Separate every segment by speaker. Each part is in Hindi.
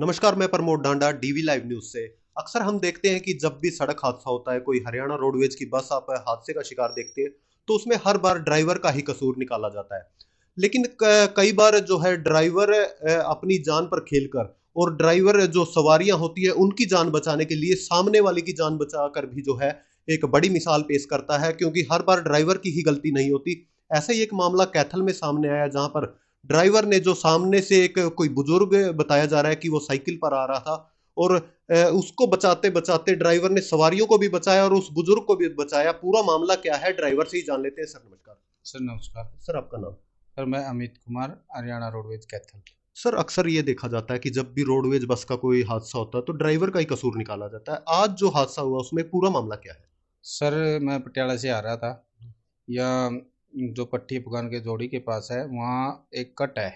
Speaker 1: नमस्कार, मैं प्रमोद डांडा डीवी लाइव न्यूज से। अक्सर हम देखते हैं कि जब भी सड़क हादसा होता है, कोई हरियाणा रोडवेज की बस आप हादसे का शिकार देखते हैं, तो उसमें हर बार ड्राइवर का ही कसूर निकाला जाता है। लेकिन कई बार जो है ड्राइवर अपनी जान पर खेलकर और ड्राइवर जो सवारियां होती है उनकी जान बचाने के लिए सामने वाले की जान बचाकर भी जो है एक बड़ी मिसाल पेश करता है, क्योंकि हर बार ड्राइवर की ही गलती नहीं होती। ऐसा ही एक मामला कैथल में सामने आया, जहां पर ड्राइवर ने जो सामने से एक कोई बुजुर्ग बताया जा रहा है कि वो साइकिल पर आ रहा था, और उसको बचाते बचाते ड्राइवर ने सवारियों को भी बचाया और उस बुजुर्ग को भी बचाया। पूरा मामला क्या है, ड्राइवर से ही जान लेते हैं। सर नमस्कार।
Speaker 2: सर नमस्कार।
Speaker 1: सर आपका नाम?
Speaker 2: सर मैं अमित कुमार, हरियाणा रोडवेज कैथल।
Speaker 1: सर अक्सर ये देखा जाता है कि जब भी रोडवेज बस का कोई हादसा होता है तो ड्राइवर का ही कसूर निकाला जाता है। आज जो हादसा हुआ उसमें पूरा मामला क्या है?
Speaker 2: सर मैं पटियाला से आ रहा था, या जो पट्टी पुगान के जोड़ी के पास है वहाँ एक कट है,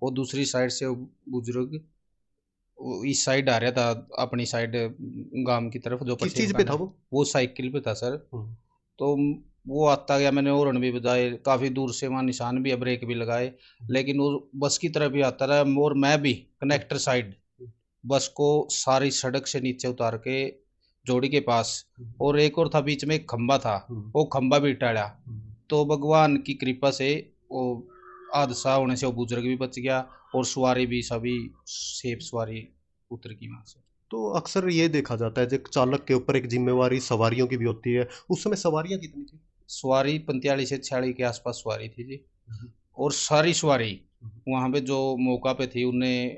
Speaker 2: वो दूसरी साइड से बुजुर्ग वो इस साइड आ रहा था, अपनी साइड गांव की तरफ। जो
Speaker 1: किस
Speaker 2: पट्टी
Speaker 1: चीज पे
Speaker 2: पुगान
Speaker 1: था
Speaker 2: है
Speaker 1: वो?
Speaker 2: वो साइकिल पे था सर।
Speaker 1: हम्म।
Speaker 2: तो वो आता गया, मैंने हॉर्न भी बजाए, काफ़ी दूर से वहाँ निशान भी, ब्रेक भी लगाए, लेकिन वो बस की तरफ ही आता रहा। और मैं भी कनेक्टर साइड बस को सारी सड़क से नीचे उतार के जोड़ी के पास, और एक और था बीच में, एक खंबा था, वो खंबा भी टाड़ा। तो भगवान की कृपा से वो हादसा होने से वो बुजुर्ग भी बच गया, और सवारी भी सभी सेफ सवारी उतर की वहाँ से।
Speaker 1: तो अक्सर ये देखा जाता है, जो चालक के ऊपर एक जिम्मेवारी सवारियों की भी होती है। उस समय सवारियां कितनी थी?
Speaker 2: सवारी 45 से 46 के आसपास सवारी थी जी। और सारी सवारी वहाँ पे जो मौका पे थी, उन्हें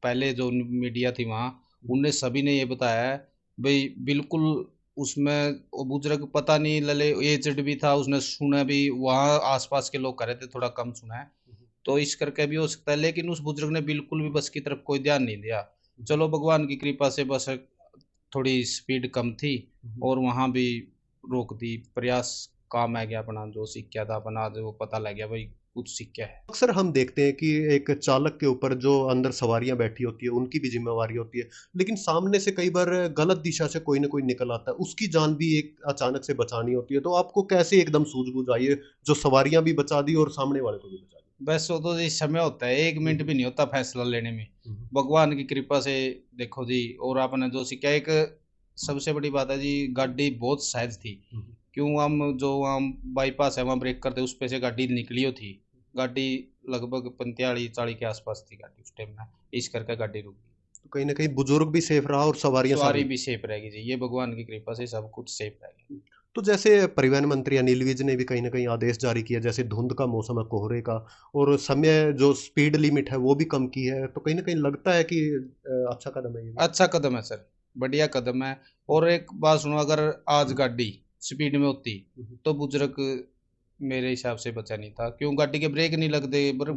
Speaker 2: पहले जो मीडिया थी वहाँ, उनने सभी ने ये बताया है भाई, बिल्कुल उसमें वो बुजुर्ग पता नहीं लले एजड भी था, उसने सुना भी, वहाँ आसपास के लोग कह रहे थे थोड़ा कम सुना है, तो इस करके भी हो सकता है। लेकिन उस बुजुर्ग ने बिल्कुल भी बस की तरफ कोई ध्यान नहीं दिया। चलो भगवान की कृपा से बस थोड़ी स्पीड कम थी, और वहाँ भी रोक दी, प्रयास काम आ गया अपना, जो सीख गया था अपना, आज वो पता लग गया भाई कुछ सीख गया है।
Speaker 1: अक्सर हम देखते हैं कि एक चालक के ऊपर जो अंदर सवारियां बैठी होती है उनकी भी जिम्मेवारी होती है, लेकिन सामने से कई बार गलत दिशा से कोई ना कोई निकल आता है, उसकी जान भी एक अचानक से बचानी होती है। तो आपको कैसे एकदम सूझबूझ आई है जो सवारियां भी बचा दी और सामने वाले को भी बचा
Speaker 2: बस वो तो इस समय होता है, एक मिनट
Speaker 1: दी?
Speaker 2: भी नहीं होता फैसला लेने में,
Speaker 1: हम्म।
Speaker 2: भगवान की कृपा से। देखो जी, और आपने जो सीखा, एक सबसे बड़ी बात है जी, गाड़ी बहुत सहज थी।
Speaker 1: हम्म।
Speaker 2: क्यों, हम जो हम बाईपास है वहाँ ब्रेक करते, उस पे से गाड़ी निकली हो थी। गाड़ी लगभग 45-40 के आसपास थी गाड़ी उस टाइम में, इस करके गाड़ी रुक गई।
Speaker 1: तो कहीं ना कहीं बुजुर्ग भी सेफ रहा और सवारियां
Speaker 2: सवारी
Speaker 1: सारी।
Speaker 2: भी सेफ रहेगी जी, ये भगवान की कृपा से सब कुछ सेफ रहेगा।
Speaker 1: तो जैसे परिवहन मंत्री अनिल विज ने भी कहीं ना कहीं आदेश जारी किया, जैसे धुंध का मौसम है, कोहरे का, और समय जो स्पीड लिमिट है वो भी कम की है, तो कहीं ना कहीं लगता है कि अच्छा कदम है ये भी।
Speaker 2: अच्छा कदम है सर, बढ़िया कदम है। और एक बात सुनो, अगर आज गाड़ी स्पीड में होती
Speaker 1: हम्म।
Speaker 2: तो बुजुर्ग मेरे हिसाब से बचा नहीं था। क्यों, गाड़ी के ब्रेक नहीं लगते, पर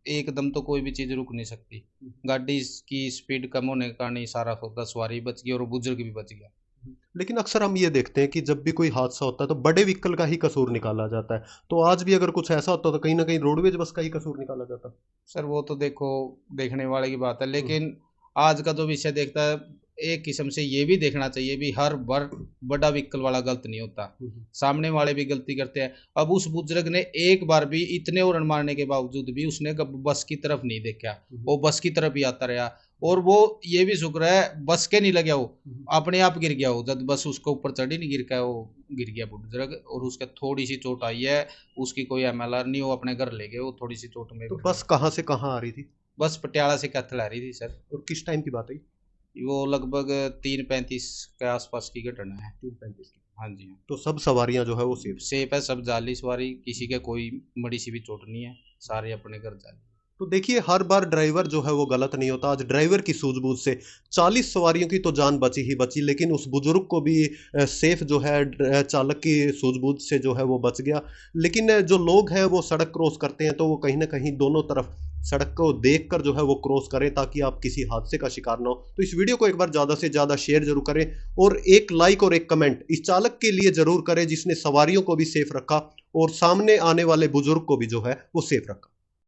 Speaker 2: एकदम तो कोई भी चीज़ रुक नहीं सकती। गाड़ी की स्पीड कम होने के कारण ही सारा सौदा, सवारी बच गई और बुजुर्ग भी बच गया।
Speaker 1: लेकिन अक्सर हम ये देखते हैं कि जब भी कोई हादसा होता है तो बड़े व्हीकल का ही कसूर निकाला जाता है। तो आज भी अगर कुछ ऐसा होता तो कहीं ना कहीं रोडवेज बस का ही कसूर निकाला जाता।
Speaker 2: सर वो तो देखो, देखने वाले की बात है, लेकिन आज का जो विषय देखता है, एक किस्म से ये भी देखना चाहिए भी, हर बार बड़ा व्हीकल वाला गलत नहीं होता, सामने वाले भी गलती करते हैं। अब उस बुजुर्ग ने एक बार भी, इतने हॉर्न मारने के बावजूद भी, उसने बस की तरफ नहीं देखा, वो बस की तरफ ही आता रहा। और वो ये भी शुक्र है बस के नहीं लगे, वो अपने आप गिर गया। वो जब बस उसको ऊपर चढ़ी नहीं, गिर गया, वो गिर गया बुजुर्ग, और उसके थोड़ी सी चोट आई है। उसकी कोई एमएलआर नहीं, वो अपने घर ले गए, वो थोड़ी सी चोट में
Speaker 1: तो
Speaker 2: भी।
Speaker 1: बस कहाँ से कहाँ आ रही थी?
Speaker 2: बस पटियाला से कैथल आ रही थी सर।
Speaker 1: और किस टाइम की बात है?
Speaker 2: वो लगभग 3:35 के आसपास की घटना है।
Speaker 1: 3:35 की।
Speaker 2: हाँ जी हाँ।
Speaker 1: तो सब सवारियां जो है वो सेफ?
Speaker 2: सेफ है, सब जाली सवारी, किसी के कोई बड़ी सी भी चोट नहीं है, सारे अपने घर जाली।
Speaker 1: तो देखिए, हर बार ड्राइवर जो है वो गलत नहीं होता। आज ड्राइवर की सूझबूझ से 40 सवारियों की तो जान बची ही बची, लेकिन उस बुजुर्ग को भी सेफ जो है चालक की सूझबूझ से जो है वो बच गया। लेकिन जो लोग हैं वो सड़क क्रॉस करते हैं तो वो कहीं ना कहीं दोनों तरफ सड़क को देखकर जो है वो क्रॉस करें, ताकि आप किसी हादसे का शिकार ना हो। तो इस वीडियो को एक बार ज़्यादा से ज़्यादा शेयर जरूर करें, और एक लाइक और एक कमेंट इस चालक के लिए जरूर करें जिसने सवारियों को भी सेफ रखा और सामने आने वाले बुजुर्ग को भी जो है वो सेफ रखा।